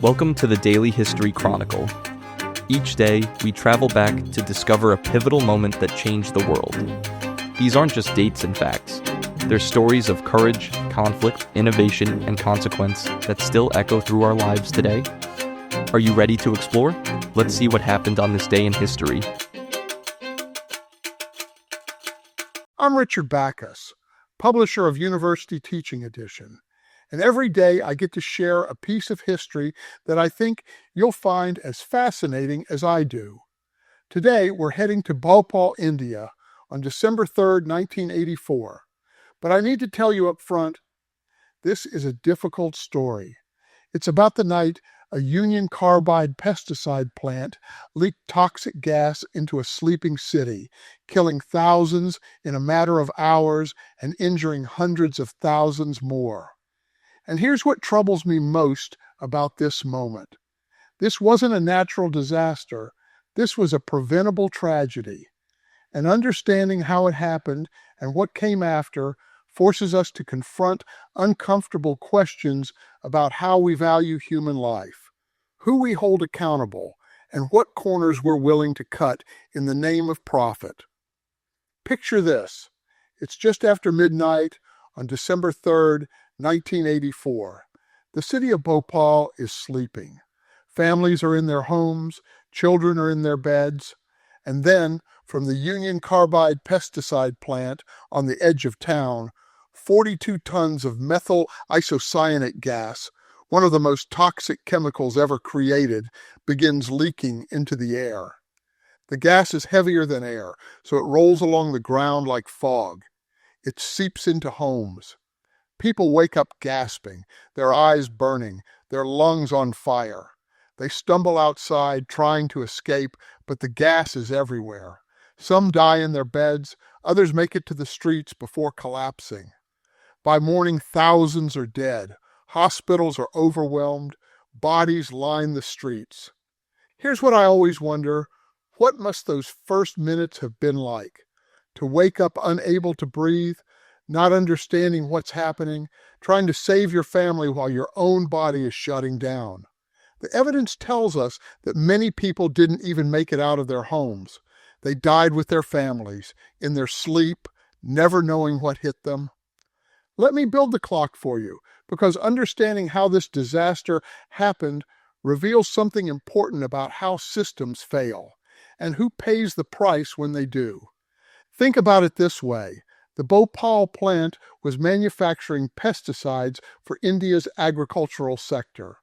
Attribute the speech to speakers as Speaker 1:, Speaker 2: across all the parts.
Speaker 1: Welcome to the Daily History Chronicle. Each day, we travel back to discover a pivotal moment that changed the world. These aren't just dates and facts. They're stories of courage, conflict, innovation, and consequence that still echo through our lives today. Are you ready to explore? Let's see what happened on this day in history.
Speaker 2: I'm Richard Backus, publisher of University Teaching Edition, and every day I get to share a piece of history that I think you'll find as fascinating as I do. Today we're heading to Bhopal, India on December 3rd, 1984, but I need to tell you up front, this is a difficult story. It's about the night a Union Carbide pesticide plant leaked toxic gas into a sleeping city, killing thousands in a matter of hours and injuring hundreds of thousands more. And here's what troubles me most about this moment. This wasn't a natural disaster. This was a preventable tragedy. And understanding how it happened and what came after forces us to confront uncomfortable questions about how we value human life, who we hold accountable, and what corners we're willing to cut in the name of profit. Picture this. It's just after midnight on December 3rd, 1984. The city of Bhopal is sleeping. Families are in their homes, children are in their beds, and then, from the Union Carbide pesticide plant on the edge of town, 42 tons of methyl isocyanate gas, one of the most toxic chemicals ever created, begins leaking into the air. The gas is heavier than air, so it rolls along the ground like fog. It seeps into homes. People wake up gasping, their eyes burning, their lungs on fire. They stumble outside trying to escape, but the gas is everywhere. Some die in their beds, others make it to the streets before collapsing. By morning, thousands are dead. Hospitals are overwhelmed. Bodies line the streets. Here's what I always wonder. What must those first minutes have been like? To wake up unable to breathe, not understanding what's happening, trying to save your family while your own body is shutting down. The evidence tells us that many people didn't even make it out of their homes. They died with their families, in their sleep, never knowing what hit them. Let me build the clock for you, because understanding how this disaster happened reveals something important about how systems fail, and who pays the price when they do. Think about it this way. The Bhopal plant was manufacturing pesticides for India's agricultural sector.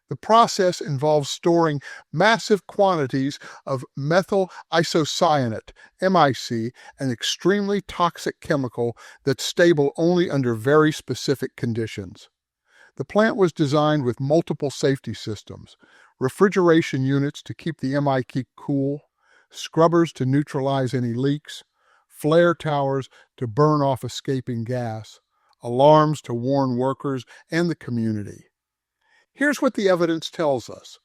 Speaker 2: The process involves storing massive quantities of methyl isocyanate, MIC, an extremely toxic chemical that's stable only under very specific conditions. The plant was designed with multiple safety systems, refrigeration units to keep the MIC cool, scrubbers to neutralize any leaks, flare towers to burn off escaping gas, alarms to warn workers and the community. Here's what the evidence tells us.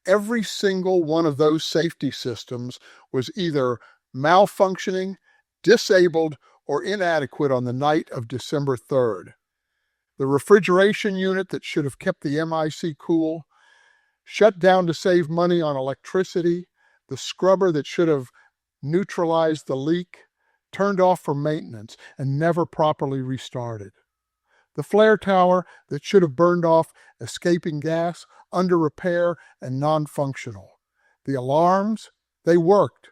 Speaker 2: Every single one of those safety systems was either malfunctioning, disabled, or inadequate on the night of December 3rd. The refrigeration unit that should have kept the MIC cool, shut down to save money on electricity, the scrubber that should have neutralized the leak, turned off for maintenance and never properly restarted. The flare tower that should have burned off escaping gas, under repair and non-functional. The alarms, they worked,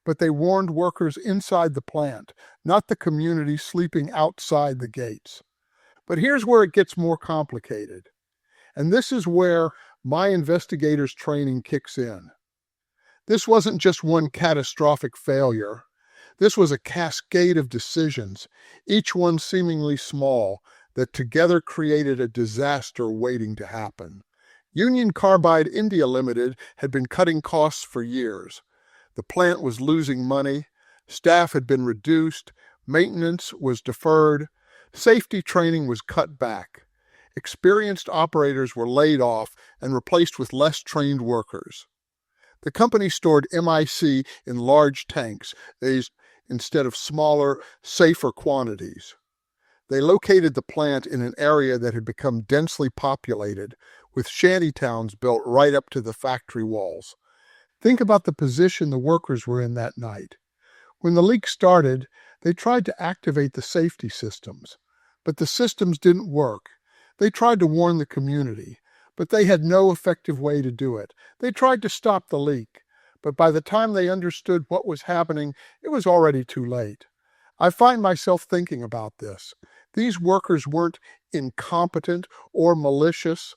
Speaker 2: but they warned workers inside the plant, not the community sleeping outside the gates. But here's where it gets more complicated. And this is where my investigator's training kicks in. This wasn't just one catastrophic failure. This was a cascade of decisions, each one seemingly small, that together created a disaster waiting to happen. Union Carbide India Limited had been cutting costs for years. The plant was losing money, staff had been reduced, maintenance was deferred, safety training was cut back. Experienced operators were laid off and replaced with less trained workers. The company stored MIC in large tanks, instead of smaller, safer quantities. They located the plant in an area that had become densely populated, with shanty towns built right up to the factory walls. Think about the position the workers were in that night. When the leak started, they tried to activate the safety systems, but the systems didn't work. They tried to warn the community, but they had no effective way to do it. They tried to stop the leak, but by the time they understood what was happening, it was already too late. I find myself thinking about this. These workers weren't incompetent or malicious.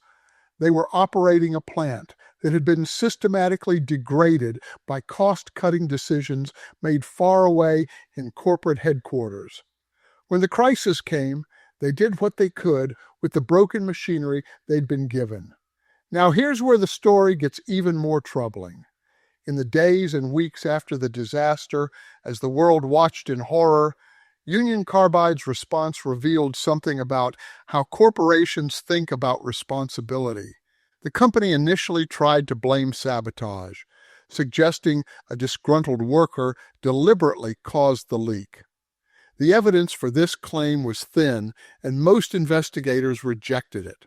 Speaker 2: They were operating a plant that had been systematically degraded by cost-cutting decisions made far away in corporate headquarters. When the crisis came, they did what they could with the broken machinery they'd been given. Now here's where the story gets even more troubling. In the days and weeks after the disaster, as the world watched in horror, Union Carbide's response revealed something about how corporations think about responsibility. The company initially tried to blame sabotage, suggesting a disgruntled worker deliberately caused the leak. The evidence for this claim was thin, and most investigators rejected it.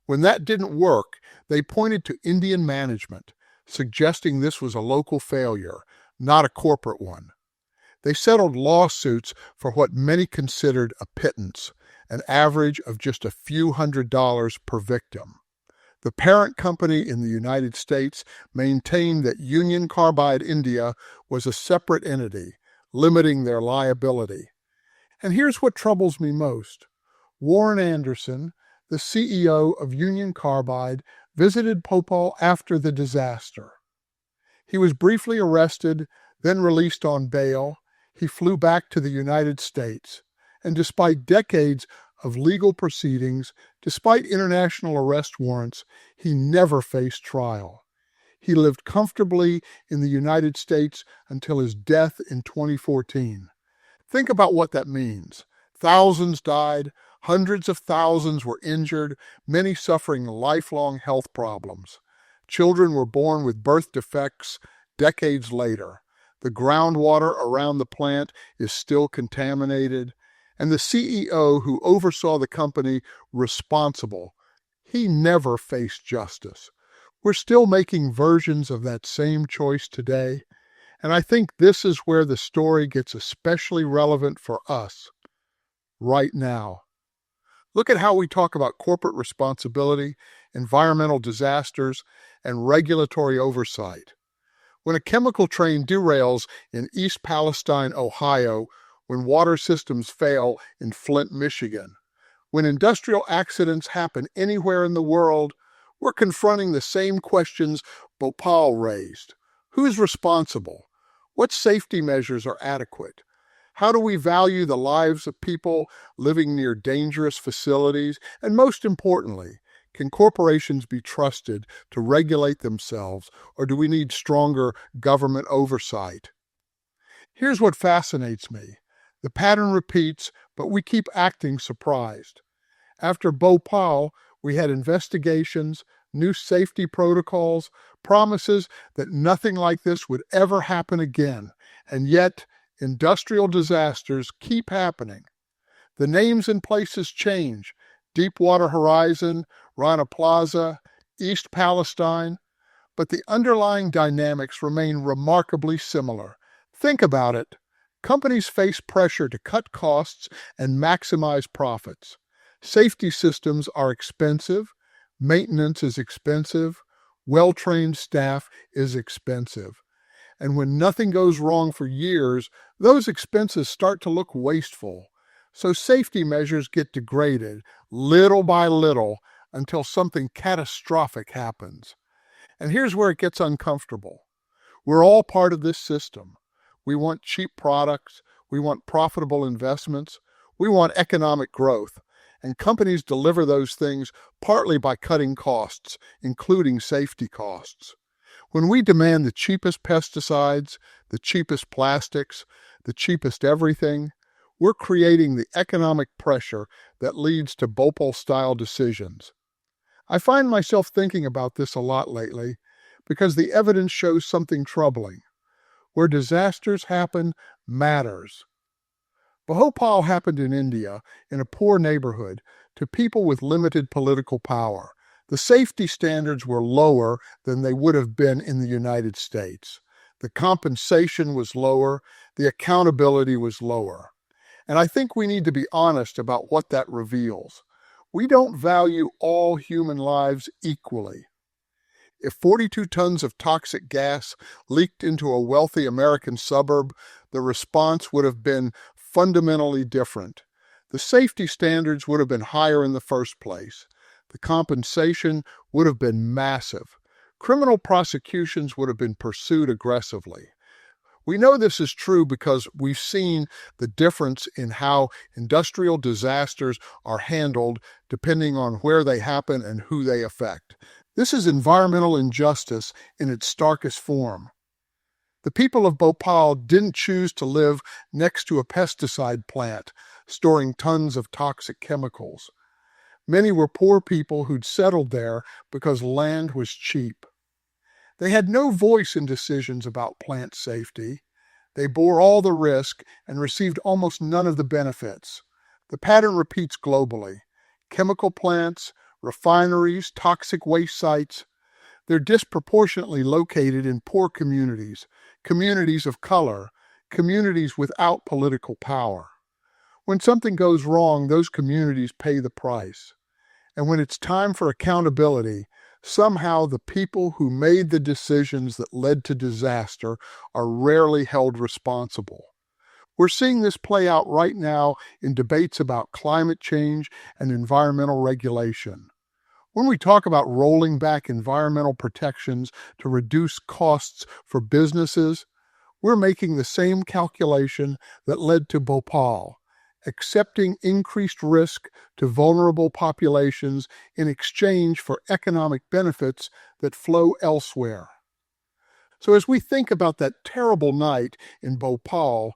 Speaker 2: When that didn't work, they pointed to Indian management, suggesting this was a local failure, not a corporate one. They settled lawsuits for what many considered a pittance, an average of just a few $100s per victim. The parent company in the United States maintained that Union Carbide India was a separate entity, limiting their liability. And here's what troubles me most. Warren Anderson, the CEO of Union Carbide, visited Bhopal after the disaster. He was briefly arrested, then released on bail. He flew back to the United States, and despite decades of legal proceedings, despite international arrest warrants, he never faced trial. He lived comfortably in the United States until his death in 2014. Think about what that means. Thousands died, hundreds of thousands were injured, many suffering lifelong health problems. Children were born with birth defects decades later. The groundwater around the plant is still contaminated, and the CEO who oversaw the company responsible, he never faced justice. We're still making versions of that same choice today, and I think this is where the story gets especially relevant for us right now. Look at how we talk about corporate responsibility, environmental disasters, and regulatory oversight. When a chemical train derails in East Palestine, Ohio, when water systems fail in Flint, Michigan, when industrial accidents happen anywhere in the world, we're confronting the same questions Bhopal raised. Who's responsible? What safety measures are adequate? How do we value the lives of people living near dangerous facilities? And most importantly, can corporations be trusted to regulate themselves, or do we need stronger government oversight? Here's what fascinates me. The pattern repeats, but we keep acting surprised. After Bhopal, we had investigations, new safety protocols, promises that nothing like this would ever happen again, and yet industrial disasters keep happening. The names and places change. Deepwater Horizon, Rana Plaza, East Palestine, but the underlying dynamics remain remarkably similar. Think about it. Companies face pressure to cut costs and maximize profits. Safety systems are expensive, maintenance is expensive, well-trained staff is expensive. And when nothing goes wrong for years, those expenses start to look wasteful. So safety measures get degraded, little by little, until something catastrophic happens. And here's where it gets uncomfortable. We're all part of this system. We want cheap products, we want profitable investments, we want economic growth, and companies deliver those things partly by cutting costs, including safety costs. When we demand the cheapest pesticides, the cheapest plastics, the cheapest everything, we're creating the economic pressure that leads to Bhopal-style decisions. I find myself thinking about this a lot lately because the evidence shows something troubling. Where disasters happen matters. Bhopal happened in India, in a poor neighborhood, to people with limited political power. The safety standards were lower than they would have been in the United States. The compensation was lower, the accountability was lower. And I think we need to be honest about what that reveals. We don't value all human lives equally. If 42 tons of toxic gas leaked into a wealthy American suburb, the response would have been fundamentally different. The safety standards would have been higher in the first place. The compensation would have been massive. Criminal prosecutions would have been pursued aggressively. We know this is true because we've seen the difference in how industrial disasters are handled depending on where they happen and who they affect. This is environmental injustice in its starkest form. The people of Bhopal didn't choose to live next to a pesticide plant storing tons of toxic chemicals. Many were poor people who'd settled there because land was cheap. They had no voice in decisions about plant safety. They bore all the risk and received almost none of the benefits. The pattern repeats globally. Chemical plants, refineries, toxic waste sites, they're disproportionately located in poor communities, communities of color, communities without political power. When something goes wrong, those communities pay the price. And when it's time for accountability, somehow the people who made the decisions that led to disaster are rarely held responsible. We're seeing this play out right now in debates about climate change and environmental regulation. When we talk about rolling back environmental protections to reduce costs for businesses, we're making the same calculation that led to Bhopal, accepting increased risk to vulnerable populations in exchange for economic benefits that flow elsewhere. So as we think about that terrible night in Bhopal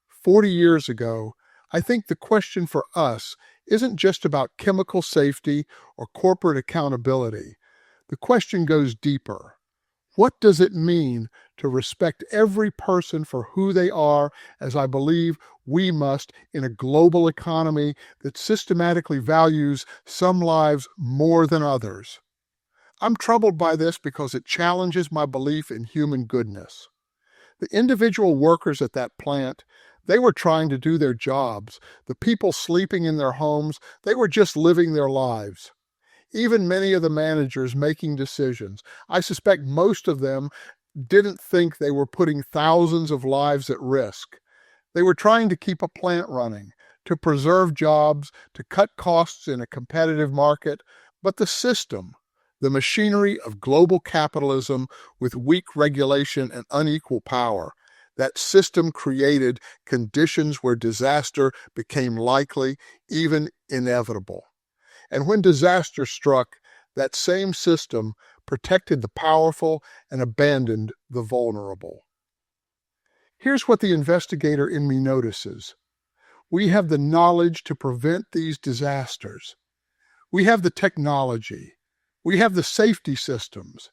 Speaker 2: 40 years ago, I think the question for us isn't just about chemical safety or corporate accountability. The question goes deeper. What does it mean to respect every person for who they are, as I believe we must in a global economy that systematically values some lives more than others? I'm troubled by this because it challenges my belief in human goodness. The individual workers at that plant, they were trying to do their jobs. The people sleeping in their homes, they were just living their lives. Even many of the managers making decisions, I suspect most of them didn't think they were putting thousands of lives at risk. They were trying to keep a plant running, to preserve jobs, to cut costs in a competitive market. But the system, the machinery of global capitalism with weak regulation and unequal power, that system created conditions where disaster became likely, even inevitable. And when disaster struck, that same system protected the powerful and abandoned the vulnerable. Here's what the investigator in me notices. We have the knowledge to prevent these disasters. We have the technology. We have the safety systems.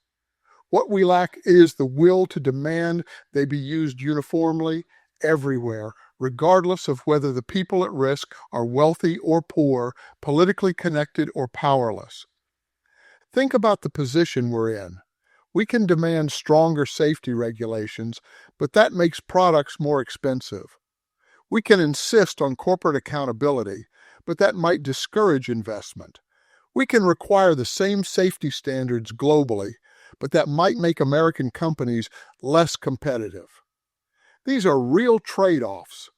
Speaker 2: What we lack is the will to demand they be used uniformly everywhere, regardless of whether the people at risk are wealthy or poor, politically connected or powerless. Think about the position we're in. We can demand stronger safety regulations, but that makes products more expensive. We can insist on corporate accountability, but that might discourage investment. We can require the same safety standards globally, but that might make American companies less competitive. These are real trade-offs.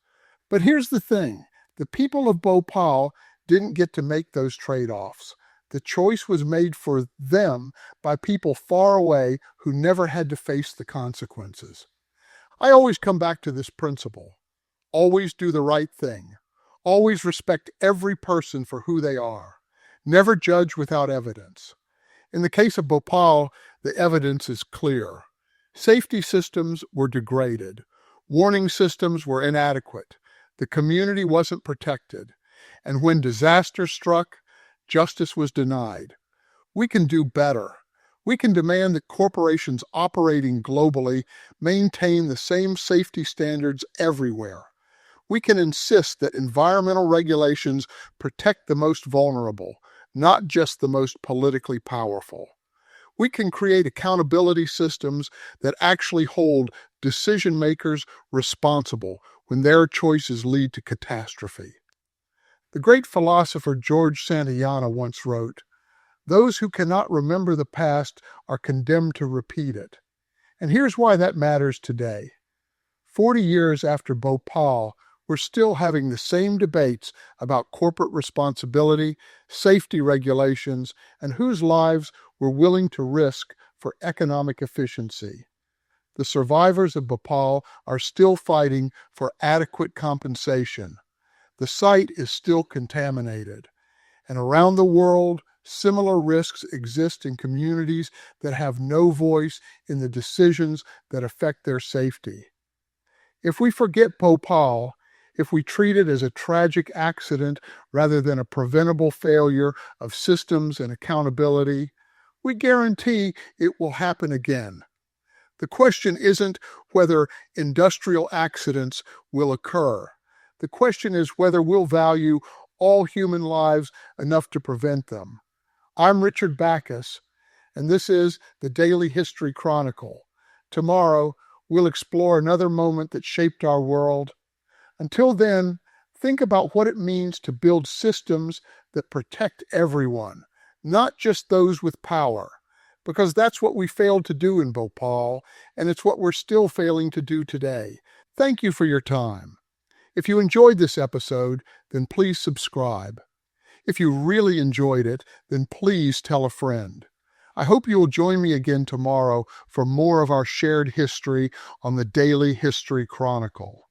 Speaker 2: But here's the thing. The people of Bhopal didn't get to make those trade-offs. The choice was made for them by people far away who never had to face the consequences. I always come back to this principle. Always do the right thing. Always respect every person for who they are. Never judge without evidence. In the case of Bhopal, the evidence is clear. Safety systems were degraded. Warning systems were inadequate. The community wasn't protected. And when disaster struck, justice was denied. We can do better. We can demand that corporations operating globally maintain the same safety standards everywhere. We can insist that environmental regulations protect the most vulnerable, not just the most politically powerful. We can create accountability systems that actually hold decision makers responsible when their choices lead to catastrophe. The great philosopher George Santayana once wrote, "Those who cannot remember the past are condemned to repeat it." And here's why that matters today. 40 years after Bhopal, we're still having the same debates about corporate responsibility, safety regulations, and whose lives we're willing to risk for economic efficiency. The survivors of Bhopal are still fighting for adequate compensation. The site is still contaminated. And around the world, similar risks exist in communities that have no voice in the decisions that affect their safety. If we forget Bhopal, if we treat it as a tragic accident rather than a preventable failure of systems and accountability, we guarantee it will happen again. The question isn't whether industrial accidents will occur. The question is whether we'll value all human lives enough to prevent them. I'm Richard Backus, and this is the Daily History Chronicle. Tomorrow, we'll explore another moment that shaped our world. Until then, think about what it means to build systems that protect everyone, not just those with power, because that's what we failed to do in Bhopal, and it's what we're still failing to do today. Thank you for your time. If you enjoyed this episode, then please subscribe. If you really enjoyed it, then please tell a friend. I hope you will join me again tomorrow for more of our shared history on the Daily History Chronicle.